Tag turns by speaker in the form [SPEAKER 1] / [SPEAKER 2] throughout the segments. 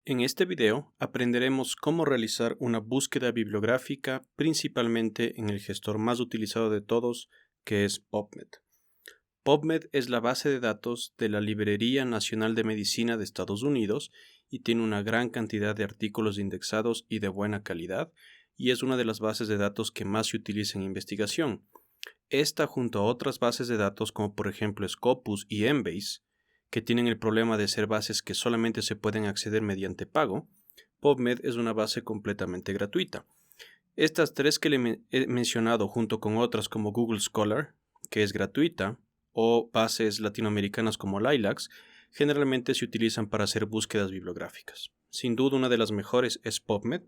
[SPEAKER 1] En este video aprenderemos cómo realizar una búsqueda bibliográfica principalmente en el gestor más utilizado de todos, que es PubMed. PubMed es la base de datos de la Librería Nacional de Medicina de Estados Unidos y tiene una gran cantidad de artículos indexados y de buena calidad, y es una de las bases de datos que más se utiliza en investigación. Esta, junto a otras bases de datos como por ejemplo Scopus y Embase, que tienen el problema de ser bases que solamente se pueden acceder mediante pago, PubMed es una base completamente gratuita. Estas tres que le he mencionado junto con otras como Google Scholar, que es gratuita, o bases latinoamericanas como Lilacs, generalmente se utilizan para hacer búsquedas bibliográficas. Sin duda una de las mejores es PubMed,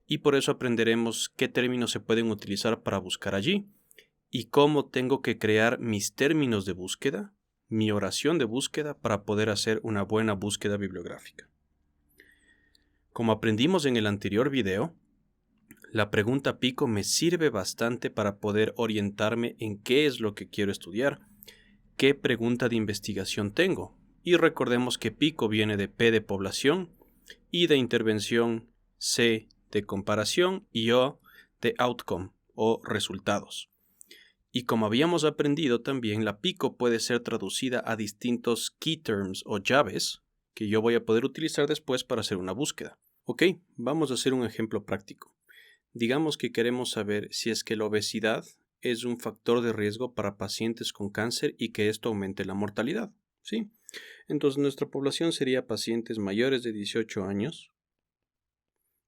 [SPEAKER 1] y por eso aprenderemos qué términos se pueden utilizar para buscar allí, y cómo tengo que crear mis términos de búsqueda, mi oración de búsqueda para poder hacer una buena búsqueda bibliográfica. Como aprendimos en el anterior video, la pregunta Pico me sirve bastante para poder orientarme en qué es lo que quiero estudiar, qué pregunta de investigación tengo. Y recordemos que Pico viene de P de población, I de intervención, C de comparación y O de outcome o resultados. Y como habíamos aprendido también, la Pico puede ser traducida a distintos key terms o llaves que yo voy a poder utilizar después para hacer una búsqueda. Ok, vamos a hacer un ejemplo práctico. Digamos que queremos saber si es que la obesidad es un factor de riesgo para pacientes con cáncer y que esto aumente la mortalidad. ¿Sí? Entonces nuestra población sería pacientes mayores de 18 años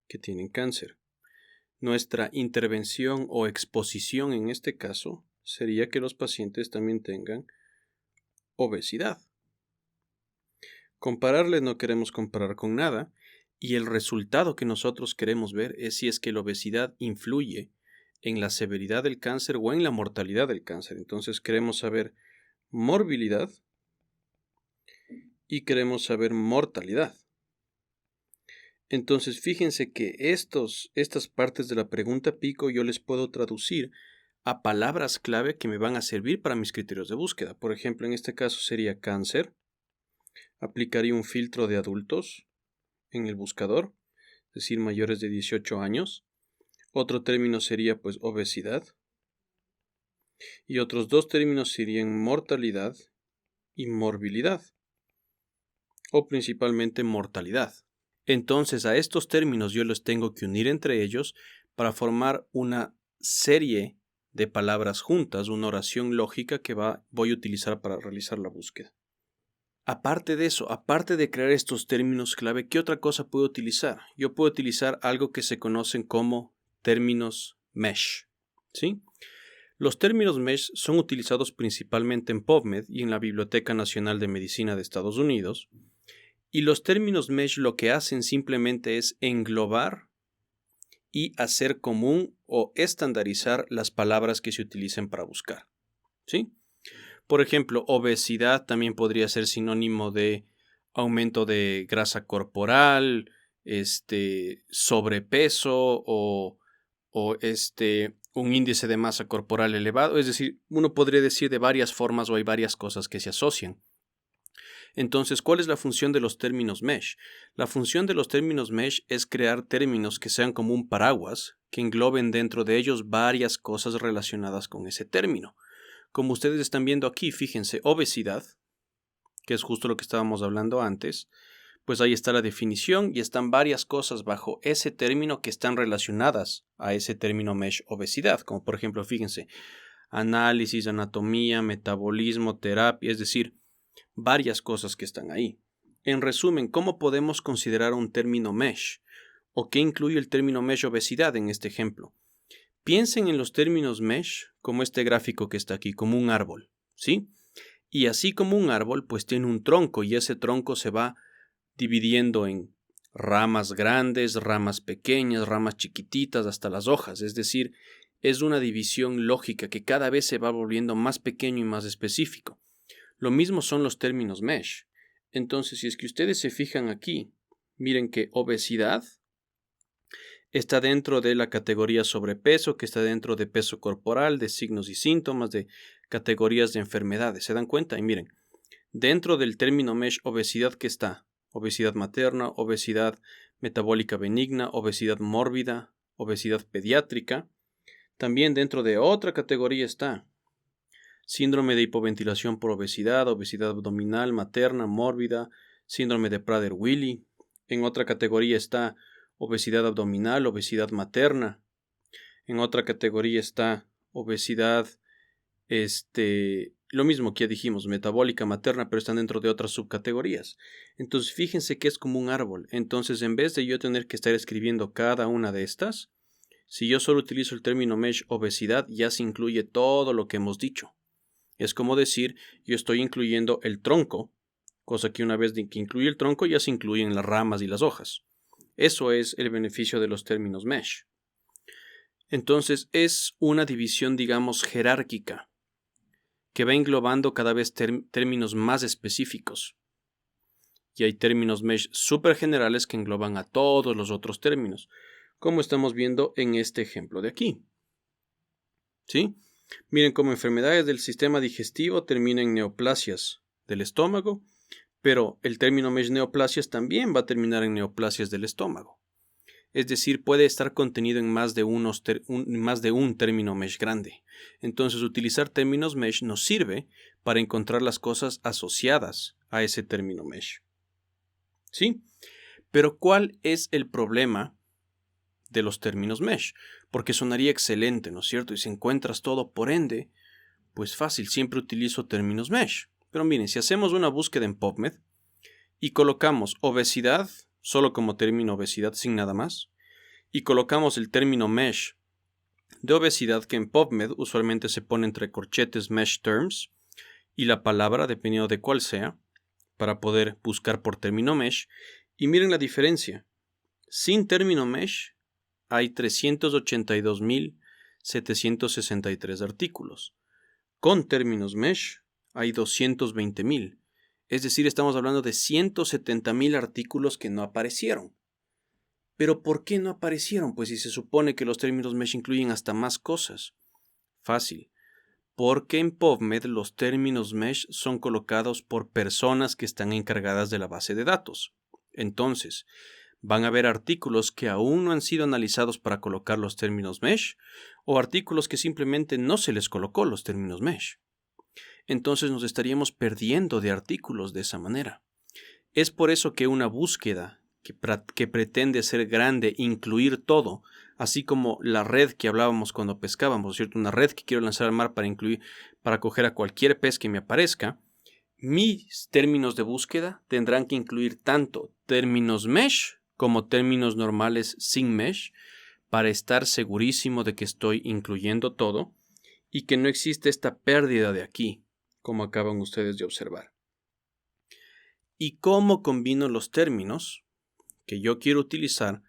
[SPEAKER 1] que tienen cáncer. Nuestra intervención o exposición en este caso sería que los pacientes también tengan obesidad. Compararles no queremos comparar con nada, y el resultado que nosotros queremos ver es si es que la obesidad influye en la severidad del cáncer o en la mortalidad del cáncer. Entonces queremos saber morbilidad y queremos saber mortalidad. Entonces fíjense que estas partes de la pregunta Pico yo les puedo traducir a palabras clave que me van a servir para mis criterios de búsqueda. Por ejemplo, en este caso sería cáncer. Aplicaría un filtro de adultos en el buscador, es decir, mayores de 18 años. Otro término sería pues obesidad. Y otros dos términos serían mortalidad y morbilidad, o principalmente mortalidad. Entonces a estos términos yo los tengo que unir entre ellos para formar una serie de palabras juntas, una oración lógica que voy a utilizar para realizar la búsqueda. Aparte de eso, aparte de crear estos términos clave, ¿qué otra cosa puedo utilizar? Yo puedo utilizar algo que se conocen como términos mesh, ¿sí? Los términos mesh son utilizados principalmente en PubMed y en la Biblioteca Nacional de Medicina de Estados Unidos. Y los términos mesh lo que hacen simplemente es englobar y hacer común o estandarizar las palabras que se utilicen para buscar, ¿sí? Por ejemplo, obesidad también podría ser sinónimo de aumento de grasa corporal, sobrepeso o un índice de masa corporal elevado. Es decir, uno podría decir de varias formas o hay varias cosas que se asocian. Entonces, ¿cuál es la función de los términos mesh? La función de los términos mesh es crear términos que sean como un paraguas, que engloben dentro de ellos varias cosas relacionadas con ese término. Como ustedes están viendo aquí, fíjense, obesidad, que es justo lo que estábamos hablando antes, pues ahí está la definición y están varias cosas bajo ese término que están relacionadas a ese término mesh obesidad, como por ejemplo, fíjense, análisis, anatomía, metabolismo, terapia, es decir, varias cosas que están ahí. En resumen, ¿cómo podemos considerar un término mesh? ¿O qué incluye el término mesh obesidad en este ejemplo? Piensen en los términos mesh como este gráfico que está aquí, como un árbol, ¿sí? Y así como un árbol, pues tiene un tronco y ese tronco se va dividiendo en ramas grandes, ramas pequeñas, ramas chiquititas, hasta las hojas. Es decir, es una división lógica que cada vez se va volviendo más pequeño y más específico. Lo mismo son los términos mesh. Entonces, si es que ustedes se fijan aquí, miren que obesidad está dentro de la categoría sobrepeso, que está dentro de peso corporal, de signos y síntomas, de categorías de enfermedades. ¿Se dan cuenta? Y miren, dentro del término mesh obesidad que está obesidad materna, obesidad metabólica benigna, obesidad mórbida, obesidad pediátrica. También dentro de otra categoría está síndrome de hipoventilación por obesidad, obesidad abdominal materna, mórbida, síndrome de Prader-Willi. En otra categoría está obesidad abdominal, obesidad materna. En otra categoría está obesidad, lo mismo que ya dijimos, metabólica materna, pero están dentro de otras subcategorías. Entonces fíjense que es como un árbol. Entonces en vez de yo tener que estar escribiendo cada una de estas, si yo solo utilizo el término MESH obesidad, ya se incluye todo lo que hemos dicho. Es como decir, yo estoy incluyendo el tronco, cosa que una vez que incluye el tronco ya se incluyen las ramas y las hojas. Eso es el beneficio de los términos MESH. Entonces es una división, digamos, jerárquica, que va englobando cada vez términos más específicos. Y hay términos MESH súper generales que engloban a todos los otros términos, como estamos viendo en este ejemplo de aquí. ¿Sí? Miren cómo enfermedades del sistema digestivo terminan en neoplasias del estómago, pero el término MESH neoplasias también va a terminar en neoplasias del estómago. Es decir, puede estar contenido en más de un término MESH grande. Entonces, utilizar términos MESH nos sirve para encontrar las cosas asociadas a ese término MESH. ¿Sí? Pero, ¿cuál es el problema de los términos MESH? Porque sonaría excelente, ¿no es cierto? Y si encuentras todo, por ende, pues fácil, siempre utilizo términos MESH. Pero miren, si hacemos una búsqueda en PubMed y colocamos obesidad, solo como término obesidad sin nada más, y colocamos el término MESH de obesidad, que en PubMed usualmente se pone entre corchetes MESH terms, y la palabra, dependiendo de cuál sea, para poder buscar por término MESH, y miren la diferencia. Sin término MESH hay 382.763 artículos. Con términos MESH hay 220.000. Es decir, estamos hablando de 170.000 artículos que no aparecieron. ¿Pero por qué no aparecieron? Pues si se supone que los términos MESH incluyen hasta más cosas. Fácil. Porque en PubMed los términos MESH son colocados por personas que están encargadas de la base de datos. Entonces, van a haber artículos que aún no han sido analizados para colocar los términos MESH, o artículos que simplemente no se les colocó los términos MESH. Entonces nos estaríamos perdiendo de artículos de esa manera. Es por eso que una búsqueda que pretende ser grande, incluir todo, así como la red que hablábamos cuando pescábamos, ¿cierto? Una red que quiero lanzar al mar para coger a cualquier pez que me aparezca, mis términos de búsqueda tendrán que incluir tanto términos MESH como términos normales sin MESH, para estar segurísimo de que estoy incluyendo todo y que no existe esta pérdida de aquí, como acaban ustedes de observar. ¿Y cómo combino los términos que yo quiero utilizar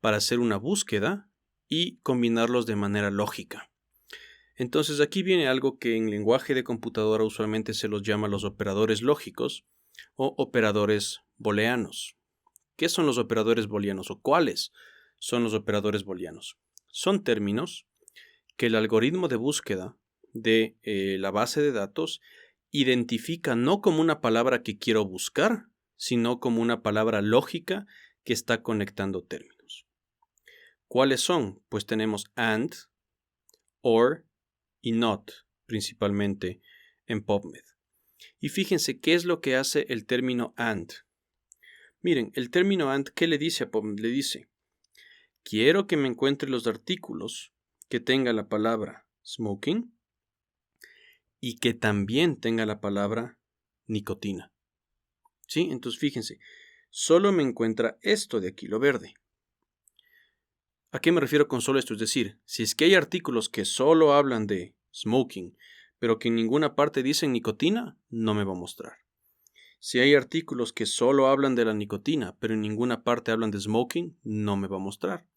[SPEAKER 1] para hacer una búsqueda y combinarlos de manera lógica? Entonces aquí viene algo que en lenguaje de computadora usualmente se los llama los operadores lógicos o operadores booleanos. ¿Qué son los operadores booleanos o cuáles son los operadores booleanos? Son términos que el algoritmo de búsqueda de la base de datos identifica no como una palabra que quiero buscar, sino como una palabra lógica que está conectando términos. ¿Cuáles son? Pues tenemos AND, OR y NOT, principalmente en PubMed. Y fíjense qué es lo que hace el término AND. Miren, el término AND, ¿qué le dice a PubMed? Le dice, quiero que me encuentre los artículos que tenga la palabra smoking y que también tenga la palabra nicotina. ¿Sí? Entonces fíjense, solo me encuentra esto de aquí, lo verde. ¿A qué me refiero con solo esto? Es decir, si es que hay artículos que solo hablan de smoking, pero que en ninguna parte dicen nicotina, no me va a mostrar. Si hay artículos que solo hablan de la nicotina, pero en ninguna parte hablan de smoking, no me va a mostrar.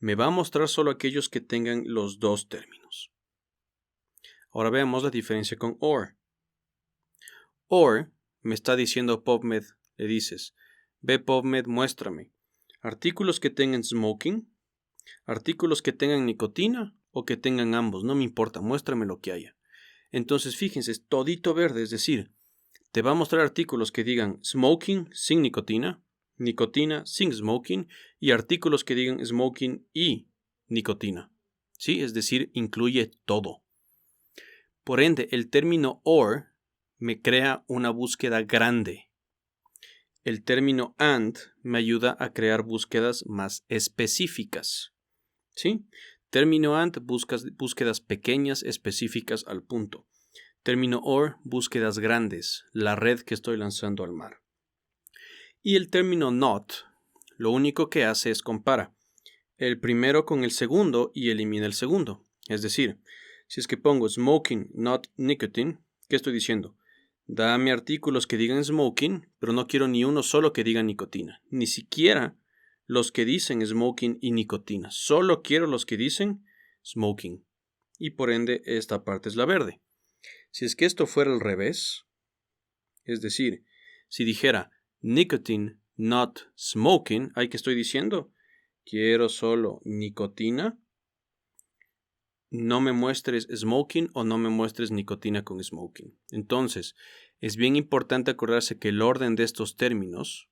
[SPEAKER 1] Me va a mostrar solo aquellos que tengan los dos términos. Ahora veamos la diferencia con OR. OR me está diciendo PubMed, le dices, ve PubMed, muéstrame artículos que tengan smoking, artículos que tengan nicotina o que tengan ambos, no me importa, muéstrame lo que haya. Entonces fíjense, es todito verde, es decir, te va a mostrar artículos que digan smoking sin nicotina, nicotina sin smoking y artículos que digan smoking y nicotina. ¿Sí? Es decir, incluye todo. Por ende, el término or me crea una búsqueda grande. El término and me ayuda a crear búsquedas más específicas. ¿Sí? Término and, búsquedas pequeñas, específicas al punto. Término or, búsquedas grandes, la red que estoy lanzando al mar. Y el término not, lo único que hace es compara el primero con el segundo y elimina el segundo. Es decir, si es que pongo smoking, not nicotine, ¿qué estoy diciendo? Dame artículos que digan smoking, pero no quiero ni uno solo que diga nicotina. Ni siquiera los que dicen smoking y nicotina. Solo quiero los que dicen smoking. Y por ende, esta parte es la verde. Si es que esto fuera al revés, es decir, si dijera nicotine, not smoking, ¿hay que estoy diciendo? Quiero solo nicotina. No me muestres smoking o no me muestres nicotina con smoking. Entonces, es bien importante acordarse que el orden de estos términos,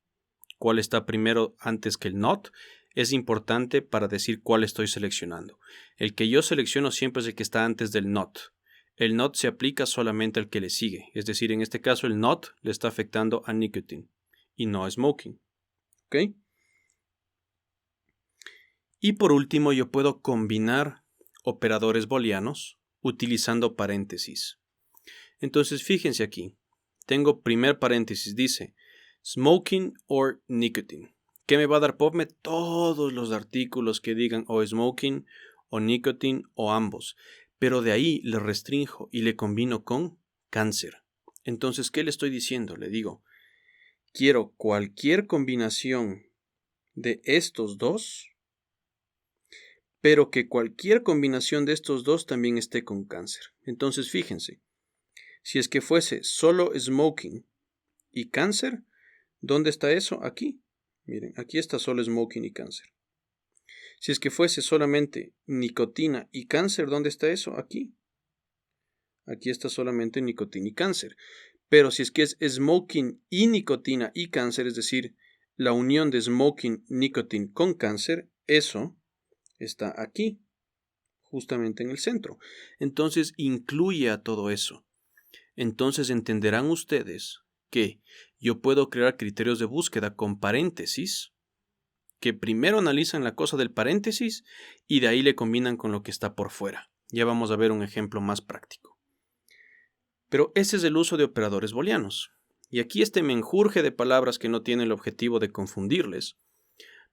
[SPEAKER 1] cuál está primero antes que el not, es importante para decir cuál estoy seleccionando. El que yo selecciono siempre es el que está antes del not. El not se aplica solamente al que le sigue. Es decir, en este caso el not le está afectando a nicotine y no a smoking. ¿Ok? Y por último, yo puedo combinar operadores booleanos utilizando paréntesis. Entonces, fíjense aquí. Tengo primer paréntesis, dice smoking or nicotine. ¿Qué me va a dar PubMed? Todos los artículos que digan o smoking o nicotine o ambos. Pero de ahí le restrinjo y le combino con cáncer. Entonces, ¿qué le estoy diciendo? Le digo, quiero cualquier combinación de estos dos, pero que cualquier combinación de estos dos también esté con cáncer. Entonces, fíjense, si es que fuese solo smoking y cáncer, ¿dónde está eso? Aquí. Miren, aquí está solo smoking y cáncer. Si es que fuese solamente nicotina y cáncer, ¿dónde está eso? Aquí. Aquí está solamente nicotina y cáncer. Pero si es que es smoking y nicotina y cáncer, es decir, la unión de smoking, nicotine con cáncer, eso está aquí, justamente en el centro. Entonces incluye a todo eso. Entonces entenderán ustedes que yo puedo crear criterios de búsqueda con paréntesis, que primero analizan la cosa del paréntesis y de ahí le combinan con lo que está por fuera. Ya vamos a ver un ejemplo más práctico. Pero ese es el uso de operadores booleanos. Y aquí este menjurje de palabras que no tiene el objetivo de confundirles,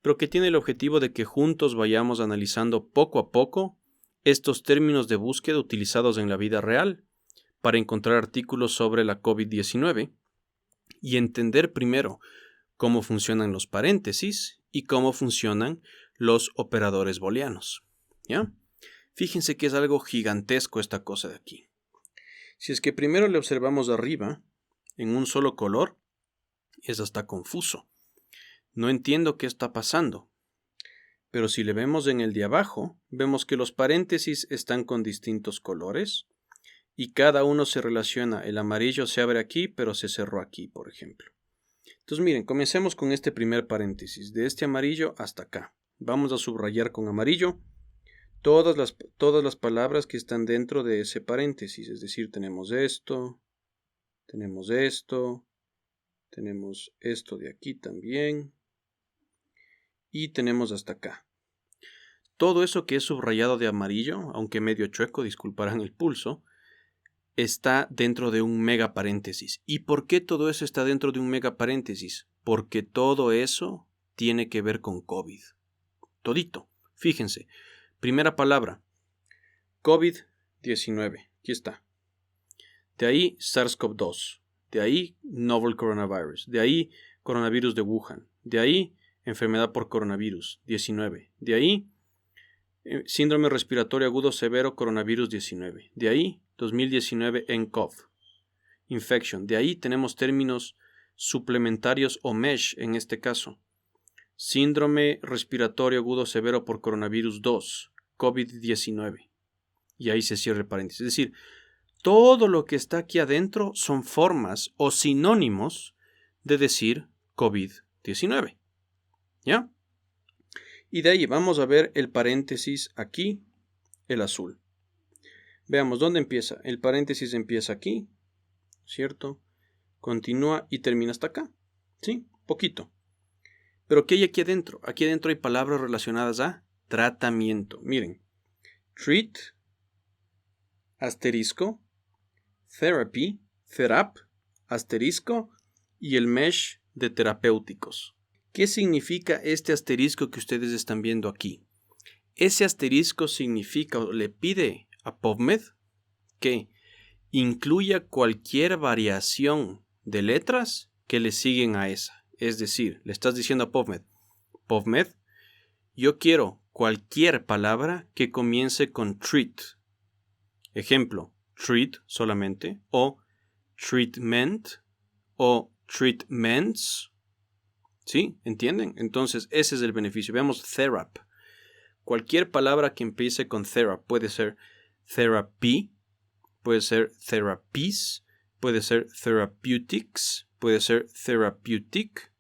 [SPEAKER 1] pero que tiene el objetivo de que juntos vayamos analizando poco a poco estos términos de búsqueda utilizados en la vida real para encontrar artículos sobre la COVID-19 y entender primero cómo funcionan los paréntesis y cómo funcionan los operadores booleanos. ¿Ya? Fíjense que es algo gigantesco esta cosa de aquí. Si es que primero le observamos arriba, en un solo color, es hasta confuso. No entiendo qué está pasando. Pero si le vemos en el de abajo, vemos que los paréntesis están con distintos colores y cada uno se relaciona. El amarillo se abre aquí, pero se cerró aquí, por ejemplo. Entonces miren, comencemos con este primer paréntesis, de este amarillo hasta acá. Vamos a subrayar con amarillo todas las palabras que están dentro de ese paréntesis. Es decir, tenemos esto de aquí también y tenemos hasta acá. Todo eso que es subrayado de amarillo, aunque medio chueco, disculparán el pulso, está dentro de un mega paréntesis. ¿Y por qué todo eso está dentro de un mega paréntesis? Porque todo eso tiene que ver con COVID. Todito. Fíjense. Primera palabra. COVID-19. Aquí está. De ahí SARS-CoV-2. De ahí Novel Coronavirus. De ahí coronavirus de Wuhan. De ahí enfermedad por coronavirus 19. De ahí síndrome respiratorio agudo severo coronavirus 19. De ahí 2019 nCoV. Infection. De ahí tenemos términos suplementarios o MESH en este caso. Síndrome respiratorio agudo severo por coronavirus 2. COVID-19. Y ahí se cierra el paréntesis. Es decir, todo lo que está aquí adentro son formas o sinónimos de decir COVID-19. ¿Ya? Y de ahí vamos a ver el paréntesis aquí, el azul. Veamos, ¿dónde empieza? El paréntesis empieza aquí, ¿cierto? Continúa y termina hasta acá, ¿sí? Poquito. Pero ¿qué hay aquí adentro? Aquí adentro hay palabras relacionadas a tratamiento. Miren, treat, asterisco, therapy, therap, asterisco, y el mesh de terapéuticos. ¿Qué significa este asterisco que ustedes están viendo aquí? Ese asterisco significa o le pide a PubMed que incluya cualquier variación de letras que le siguen a esa. Es decir, le estás diciendo a PubMed, yo quiero cualquier palabra que comience con treat. Ejemplo, treat solamente, o treatment, o treatments. ¿Sí? ¿Entienden? Entonces, ese es el beneficio. Veamos therap. Cualquier palabra que empiece con therap puede ser therapy, puede ser therapies, puede ser therapeutics, puede ser therapeutic.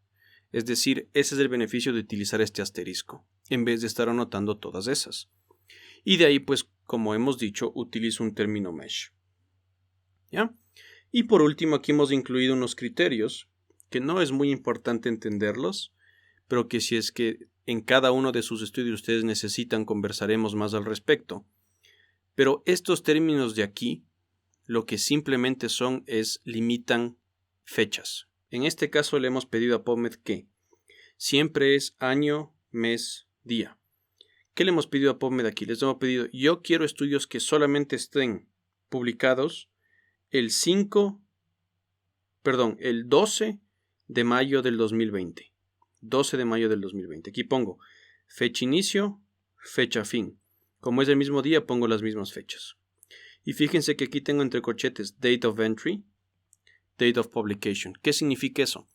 [SPEAKER 1] Es decir, ese es el beneficio de utilizar este asterisco, en vez de estar anotando todas esas. Y de ahí, pues, como hemos dicho, utilizo un término mesh. ¿Ya? Y por último, aquí hemos incluido unos criterios, que no es muy importante entenderlos, pero que si es que en cada uno de sus estudios ustedes necesitan, conversaremos más al respecto. Pero estos términos de aquí, lo que simplemente son es limitan fechas. En este caso le hemos pedido a PubMed que siempre es año, mes, día. ¿Qué le hemos pedido a PubMed aquí? Les hemos pedido, yo quiero estudios que solamente estén publicados el 12 de mayo del 2020. 12 de mayo del 2020. Aquí pongo fecha inicio, fecha fin. Como es el mismo día, pongo las mismas fechas. Y fíjense que aquí tengo entre corchetes date of entry, date of publication. ¿Qué significa eso?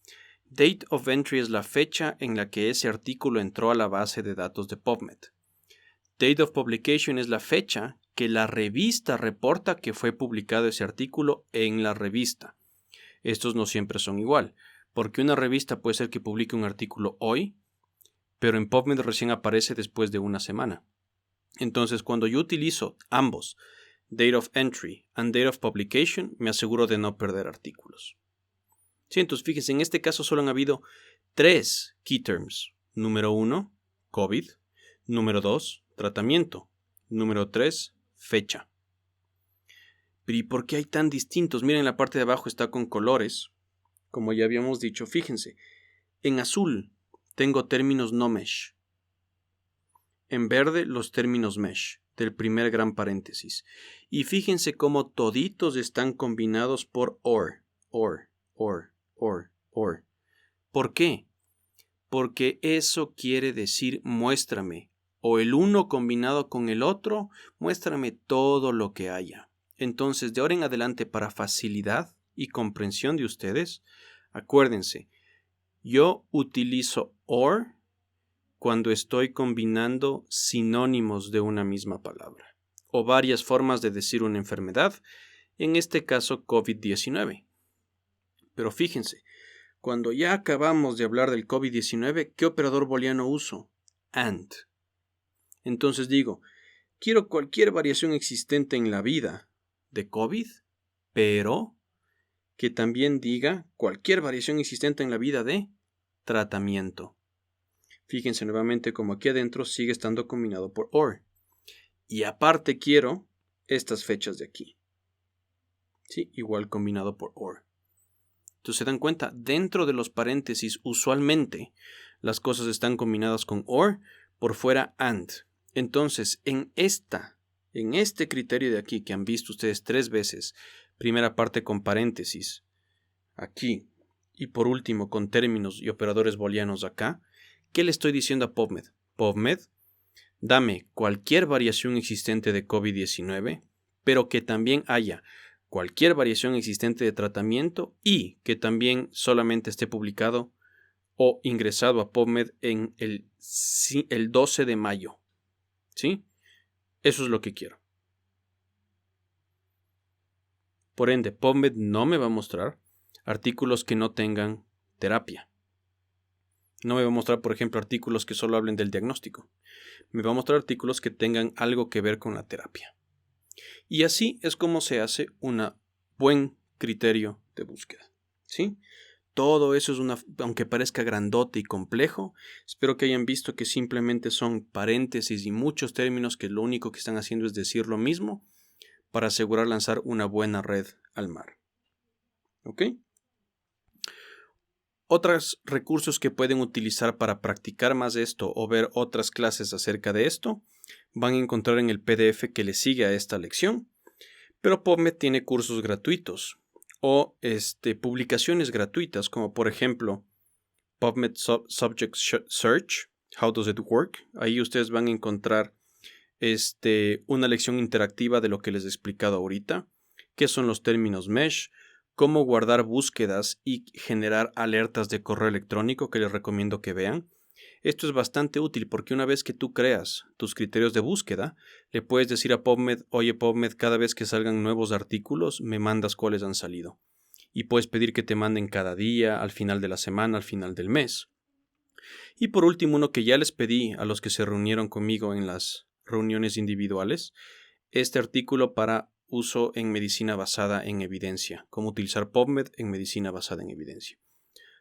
[SPEAKER 1] Date of entry es la fecha en la que ese artículo entró a la base de datos de PubMed. Date of publication es la fecha que la revista reporta que fue publicado ese artículo en la revista. Estos no siempre son igual, porque una revista puede ser que publique un artículo hoy, pero en PubMed recién aparece después de una semana. Entonces, cuando yo utilizo ambos, date of entry and date of publication, me aseguro de no perder artículos. Sí, entonces fíjense, en este caso solo han habido 3 key terms. Número 1, COVID. Número 2, tratamiento. Número 3, fecha. Pero ¿y por qué hay tan distintos? Miren, la parte de abajo está con colores. Como ya habíamos dicho, fíjense. En azul tengo términos no mesh. En verde los términos mesh, del primer gran paréntesis. Y fíjense cómo toditos están combinados por or. ¿Por qué? Porque eso quiere decir muéstrame. O el uno combinado con el otro, muéstrame todo lo que haya. Entonces, de ahora en adelante, para facilidad y comprensión de ustedes, acuérdense, yo utilizo or cuando estoy combinando sinónimos de una misma palabra, o varias formas de decir una enfermedad, en este caso COVID-19. Pero fíjense, cuando ya acabamos de hablar del COVID-19, ¿qué operador booleano uso? AND. Entonces digo, quiero cualquier variación existente en la vida de COVID, pero que también diga cualquier variación existente en la vida de tratamiento. Fíjense nuevamente como aquí adentro sigue estando combinado por OR. Y aparte quiero estas fechas de aquí. Sí, igual combinado por OR. Entonces se dan cuenta, dentro de los paréntesis usualmente las cosas están combinadas con OR, por fuera AND. Entonces en este criterio de aquí que han visto ustedes 3 veces, primera parte con paréntesis aquí y por último con términos y operadores booleanos acá, ¿qué le estoy diciendo a PubMed? PubMed, dame cualquier variación existente de COVID-19, pero que también haya cualquier variación existente de tratamiento y que también solamente esté publicado o ingresado a PubMed en el 12 de mayo. ¿Sí? Eso es lo que quiero. Por ende, PubMed no me va a mostrar artículos que no tengan terapia. No me va a mostrar, por ejemplo, artículos que solo hablen del diagnóstico. Me va a mostrar artículos que tengan algo que ver con la terapia. Y así es como se hace un buen criterio de búsqueda, ¿sí? Todo eso es aunque parezca grandote y complejo, espero que hayan visto que simplemente son paréntesis y muchos términos que lo único que están haciendo es decir lo mismo para asegurar lanzar una buena red al mar. ¿Ok? Otros recursos que pueden utilizar para practicar más esto o ver otras clases acerca de esto van a encontrar en el PDF que le sigue a esta lección, pero PubMed tiene cursos gratuitos o publicaciones gratuitas, como por ejemplo PubMed Subject Search, How Does It Work. Ahí ustedes van a encontrar una lección interactiva de lo que les he explicado ahorita, qué son los términos mesh, cómo guardar búsquedas y generar alertas de correo electrónico que les recomiendo que vean. Esto es bastante útil porque una vez que tú creas tus criterios de búsqueda, le puedes decir a PubMed, oye PubMed, cada vez que salgan nuevos artículos, me mandas cuáles han salido. Y puedes pedir que te manden cada día, al final de la semana, al final del mes. Y por último, uno que ya les pedí a los que se reunieron conmigo en las reuniones individuales, este artículo para uso en medicina basada en evidencia, cómo utilizar PubMed en medicina basada en evidencia.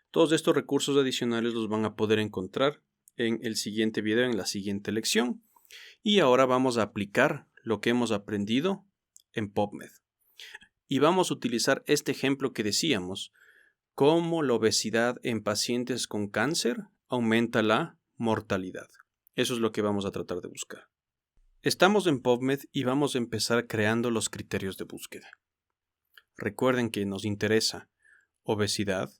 [SPEAKER 1] Todos estos recursos adicionales los van a poder encontrar en el siguiente video, en la siguiente lección. Y ahora vamos a aplicar lo que hemos aprendido en PubMed. Y vamos a utilizar este ejemplo que decíamos, cómo la obesidad en pacientes con cáncer aumenta la mortalidad. Eso es lo que vamos a tratar de buscar. Estamos en PubMed y vamos a empezar creando los criterios de búsqueda. Recuerden que nos interesa obesidad,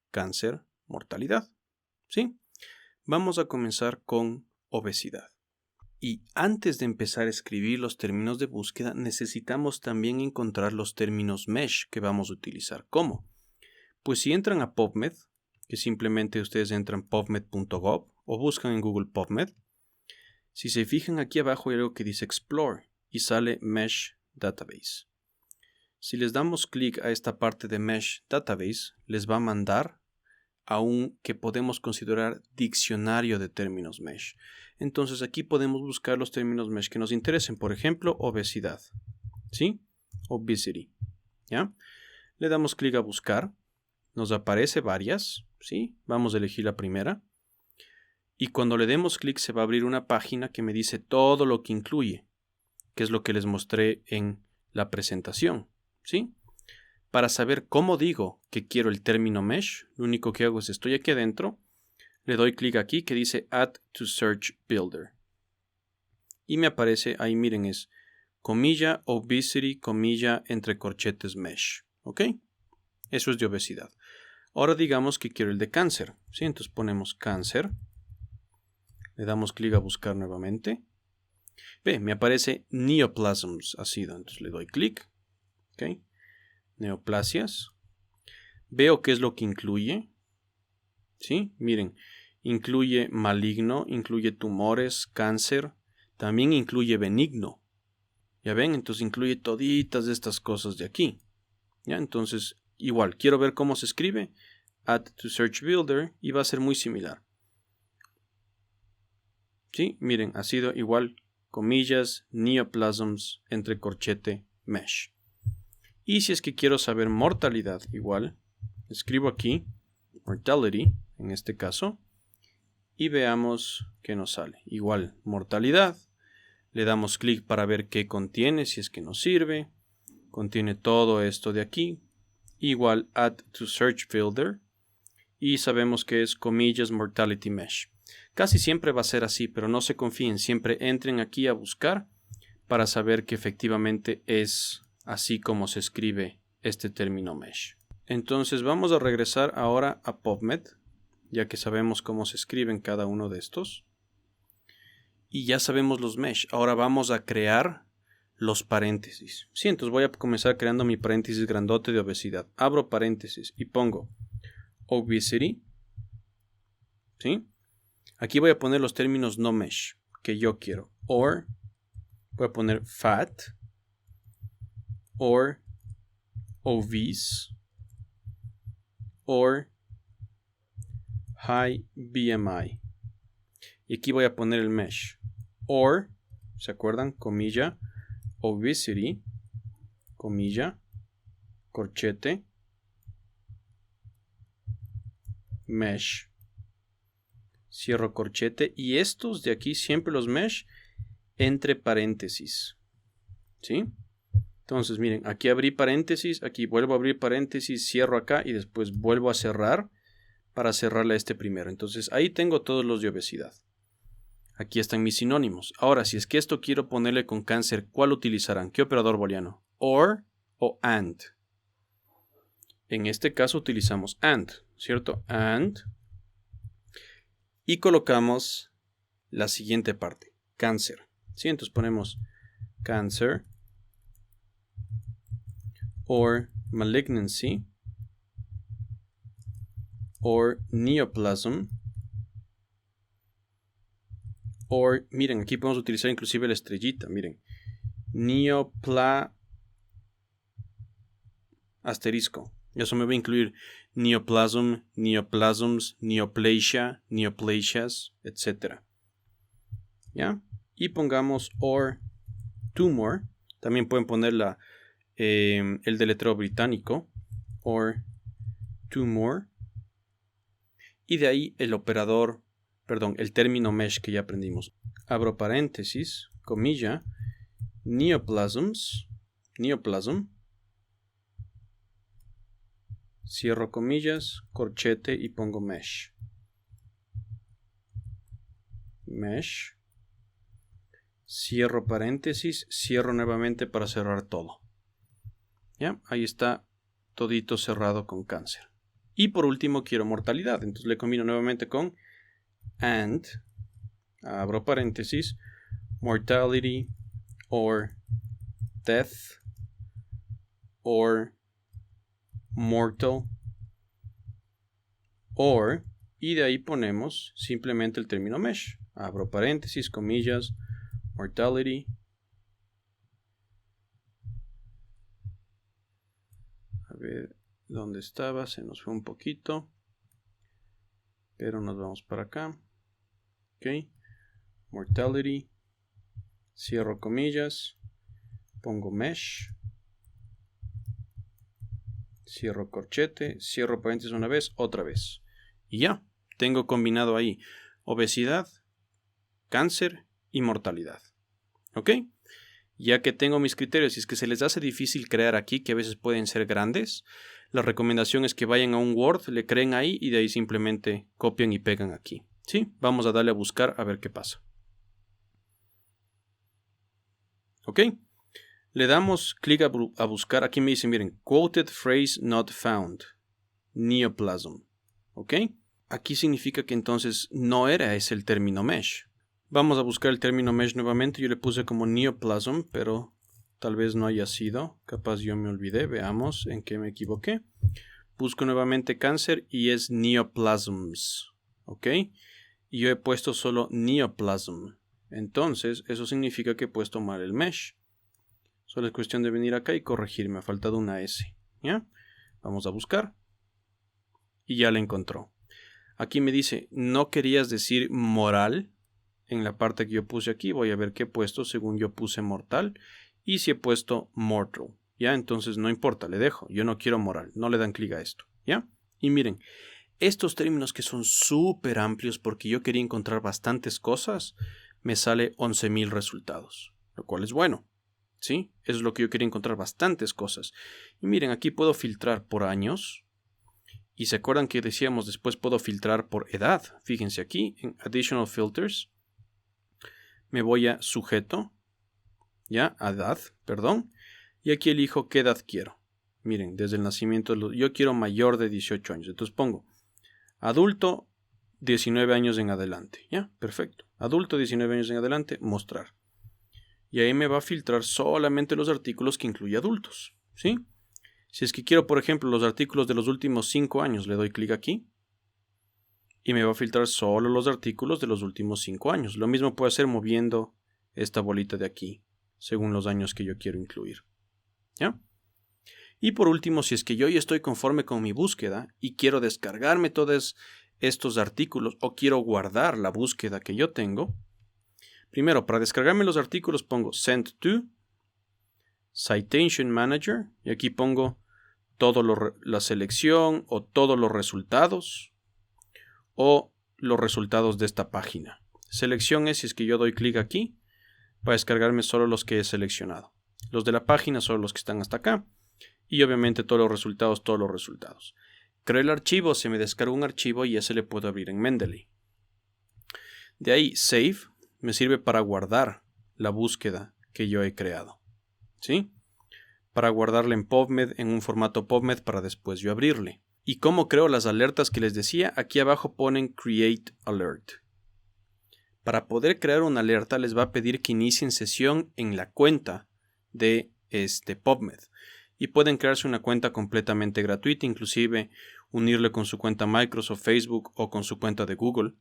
[SPEAKER 1] cáncer, mortalidad. ¿Sí? Vamos a comenzar con obesidad. Y antes de empezar a escribir los términos de búsqueda, necesitamos también encontrar los términos mesh que vamos a utilizar. ¿Cómo? Pues si entran a PubMed, que simplemente ustedes entran pubmed.gov o buscan en Google PubMed, si se fijan aquí abajo hay algo que dice Explore y sale Mesh Database. Si les damos clic a esta parte de Mesh Database, les va a mandar a un que podemos considerar diccionario de términos mesh. Entonces aquí podemos buscar los términos mesh que nos interesen. Por ejemplo, obesidad. ¿Sí? Obesity. ¿Ya? Le damos clic a buscar. Nos aparece varias. ¿Sí? Vamos a elegir la primera. Y cuando le demos clic se va a abrir una página que me dice todo lo que incluye, que es lo que les mostré en la presentación. ¿Sí? Para saber cómo digo que quiero el término mesh, lo único que hago es estoy aquí adentro, le doy clic aquí que dice Add to Search Builder. Y me aparece, ahí miren, es comilla, obesity, comilla, entre corchetes mesh. ¿Ok? Eso es de obesidad. Ahora digamos que quiero el de cáncer. ¿Sí? Entonces ponemos cáncer. Le damos clic a buscar nuevamente. Ve, me aparece neoplasms ácido. Entonces le doy clic. ¿Ok? Neoplasias. Veo qué es lo que incluye. ¿Sí? Miren, incluye maligno, incluye tumores, cáncer, también incluye benigno. ¿Ya ven? Entonces incluye toditas estas cosas de aquí. ¿Ya? Entonces, igual, quiero ver cómo se escribe. Add to Search Builder y va a ser muy similar. ¿Sí? Miren, ha sido igual, comillas, neoplasms, entre corchete, mesh. Y si es que quiero saber mortalidad, igual, escribo aquí, mortality, en este caso, y veamos qué nos sale. Igual, mortalidad, le damos clic para ver qué contiene, si es que nos sirve, contiene todo esto de aquí, igual, add to search builder, y sabemos que es comillas, mortality mesh. Casi siempre va a ser así, pero no se confíen, siempre entren aquí a buscar para saber que efectivamente es así como se escribe este término mesh. Entonces vamos a regresar ahora a PubMed, ya que sabemos cómo se escriben cada uno de estos. Y ya sabemos los mesh. Ahora vamos a crear los paréntesis. Sí, entonces voy a comenzar creando mi paréntesis grandote de obesidad. Abro paréntesis y pongo obesity. ¿Sí? Aquí voy a poner los términos no mesh que yo quiero. Or, voy a poner fat. Or obese or high BMI. Y aquí voy a poner el mesh. Or, ¿se acuerdan? Comilla, obesity, comilla, corchete, mesh, cierro corchete, y estos de aquí siempre los mesh entre paréntesis, ¿sí? Entonces miren, aquí abrí paréntesis, aquí vuelvo a abrir paréntesis, cierro acá y después vuelvo a cerrar para cerrarle a este primero. Entonces ahí tengo todos los de obesidad. Aquí están mis sinónimos. Ahora, si es que esto quiero ponerle con cáncer, ¿cuál utilizarán? ¿Qué operador booleano? Or o and. En este caso utilizamos and, ¿cierto? And. Y colocamos la siguiente parte, cáncer. ¿Sí? Entonces ponemos cancer or malignancy or neoplasm. Or, miren, aquí podemos utilizar inclusive la estrellita, miren. Asterisco. Eso me va a incluir neoplasm, neoplasms, neoplasia, neoplasias, etc. ¿Ya? Y pongamos or tumor. También pueden poner el deletreo británico. Or tumor. Y de ahí el operador, el término mesh que ya aprendimos. Abro paréntesis, comilla, neoplasm, cierro comillas, corchete y pongo mesh. Mesh. Cierro paréntesis, cierro nuevamente para cerrar todo. ¿Ya? Ahí está todito cerrado con cáncer. Y por último quiero mortalidad, entonces le combino nuevamente con and, abro paréntesis, mortality or death or mortal or, y de ahí ponemos simplemente el término mesh. Abro paréntesis, comillas, mortality. A ver dónde estaba, se nos fue un poquito. Pero nos vamos para acá. Ok. Mortality. Cierro comillas. Pongo mesh. Cierro corchete. Cierro paréntesis una vez, otra vez. Y ya. Tengo combinado ahí obesidad, cáncer y mortalidad. ¿Ok? Ya que tengo mis criterios, y es que se les hace difícil crear aquí, que a veces pueden ser grandes, la recomendación es que vayan a un Word, le creen ahí y de ahí simplemente copian y pegan aquí. ¿Sí? Vamos a darle a buscar a ver qué pasa. ¿Ok? Le damos clic a buscar. Aquí me dicen, miren, quoted phrase not found. Neoplasm. ¿Ok? Aquí significa que entonces no era ese el término mesh. Vamos a buscar el término mesh nuevamente. Yo le puse como neoplasm, pero tal vez no haya sido. Capaz yo me olvidé. Veamos en qué me equivoqué. Busco nuevamente cáncer y es neoplasms. ¿Ok? Y yo he puesto solo neoplasm. Entonces, eso significa que he puesto mal el mesh. Solo es cuestión de venir acá y corregir. Me ha faltado una S. ¿Ya? Vamos a buscar. Y ya la encontró. Aquí me dice, no querías decir moral. En la parte que yo puse aquí, voy a ver qué he puesto según yo puse mortal. Y si he puesto mortal. ¿Ya? Entonces no importa, le dejo. Yo no quiero moral. No le dan clic a esto. ¿Ya? Y miren, estos términos que son súper amplios porque yo quería encontrar bastantes cosas, me sale 11.000 resultados. Lo cual es bueno. ¿Sí? Eso es lo que yo quería encontrar, bastantes cosas. Y miren, aquí puedo filtrar por años. Y se acuerdan que decíamos después puedo filtrar por edad. Fíjense aquí en Additional Filters. Me voy a sujeto. Ya, a edad, perdón. Y aquí elijo qué edad quiero. Miren, desde el nacimiento, yo quiero mayor de 18 años. Entonces pongo adulto 19 años en adelante. Ya, perfecto. Adulto 19 años en adelante, mostrar. Y ahí me va a filtrar solamente los artículos que incluye adultos. ¿Sí? Si es que quiero, por ejemplo, los artículos de los últimos 5 años, le doy clic aquí. Y me va a filtrar solo los artículos de los últimos 5 años. Lo mismo puedo hacer moviendo esta bolita de aquí, según los años que yo quiero incluir. ¿Ya? Y por último, si es que yo ya estoy conforme con mi búsqueda y quiero descargarme todos estos artículos o quiero guardar la búsqueda que yo tengo, primero, para descargarme los artículos pongo send to Citation Manager y aquí pongo la selección o todos los resultados o los resultados de esta página. Selección es si es que yo doy clic aquí para descargarme solo los que he seleccionado. Los de la página son los que están hasta acá y obviamente todos los resultados. Creo el archivo, se me descarga un archivo y ese le puedo abrir en Mendeley. De ahí Save me sirve para guardar la búsqueda que yo he creado. ¿Sí? Para guardarla en PubMed, en un formato PubMed para después yo abrirle. ¿Y cómo creo las alertas que les decía? Aquí abajo ponen Create Alert. Para poder crear una alerta les va a pedir que inicien sesión en la cuenta de PubMed. Y pueden crearse una cuenta completamente gratuita, inclusive unirle con su cuenta Microsoft, Facebook o con su cuenta de Google.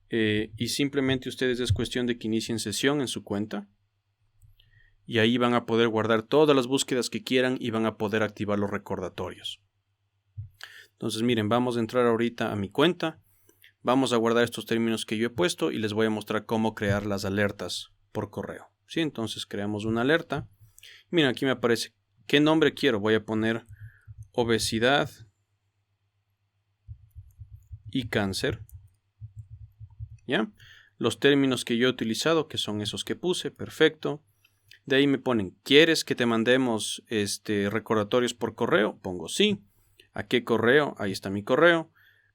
[SPEAKER 1] Y simplemente ustedes es cuestión de que inicien sesión en su cuenta. Y ahí van a poder guardar todas las búsquedas que quieran y van a poder activar los recordatorios. Entonces miren, vamos a entrar ahorita a mi cuenta. Vamos a guardar estos términos que yo he puesto y les voy a mostrar cómo crear las alertas por correo. ¿Sí? Entonces creamos una alerta. Miren, aquí me aparece qué nombre quiero. Voy a poner obesidad y cáncer. ¿Ya? Los términos que yo he utilizado, que son esos que puse, perfecto. De ahí me ponen, ¿quieres que te mandemos recordatorios por correo? Pongo sí. ¿A qué correo? Ahí está mi correo.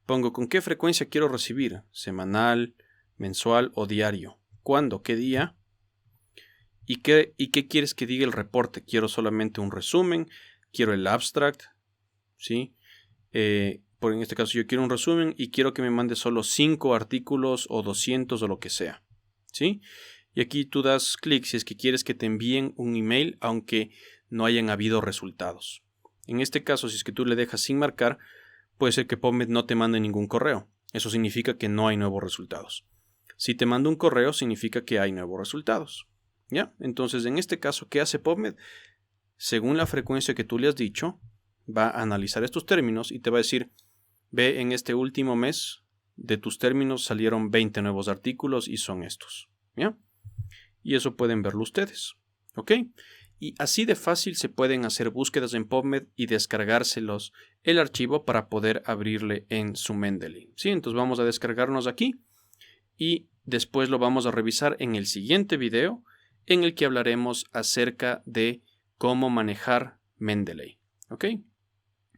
[SPEAKER 1] Pongo con qué frecuencia quiero recibir, semanal, mensual o diario. ¿Cuándo? ¿Qué día? ¿Y qué quieres que diga el reporte? ¿Quiero solamente un resumen? ¿Quiero el abstract? ¿Sí? En este caso yo quiero un resumen y quiero que me mande solo 5 artículos o 200 o lo que sea. ¿Sí? Y aquí tú das clic si es que quieres que te envíen un email aunque no hayan habido resultados. En este caso, si es que tú le dejas sin marcar, puede ser que PubMed no te mande ningún correo. Eso significa que no hay nuevos resultados. Si te manda un correo, significa que hay nuevos resultados. ¿Ya? Entonces, en este caso, ¿qué hace PubMed? Según la frecuencia que tú le has dicho, va a analizar estos términos y te va a decir, ve, en este último mes de tus términos salieron 20 nuevos artículos y son estos. ¿Ya? Y eso pueden verlo ustedes. ¿Ok? Y así de fácil se pueden hacer búsquedas en PubMed y descargárselos el archivo para poder abrirle en su Mendeley. ¿Sí? Entonces vamos a descargarnos aquí y después lo vamos a revisar en el siguiente video en el que hablaremos acerca de cómo manejar Mendeley. ¿Ok?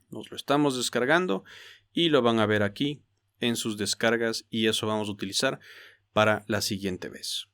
[SPEAKER 1] Nos lo estamos descargando y lo van a ver aquí en sus descargas y eso vamos a utilizar para la siguiente vez.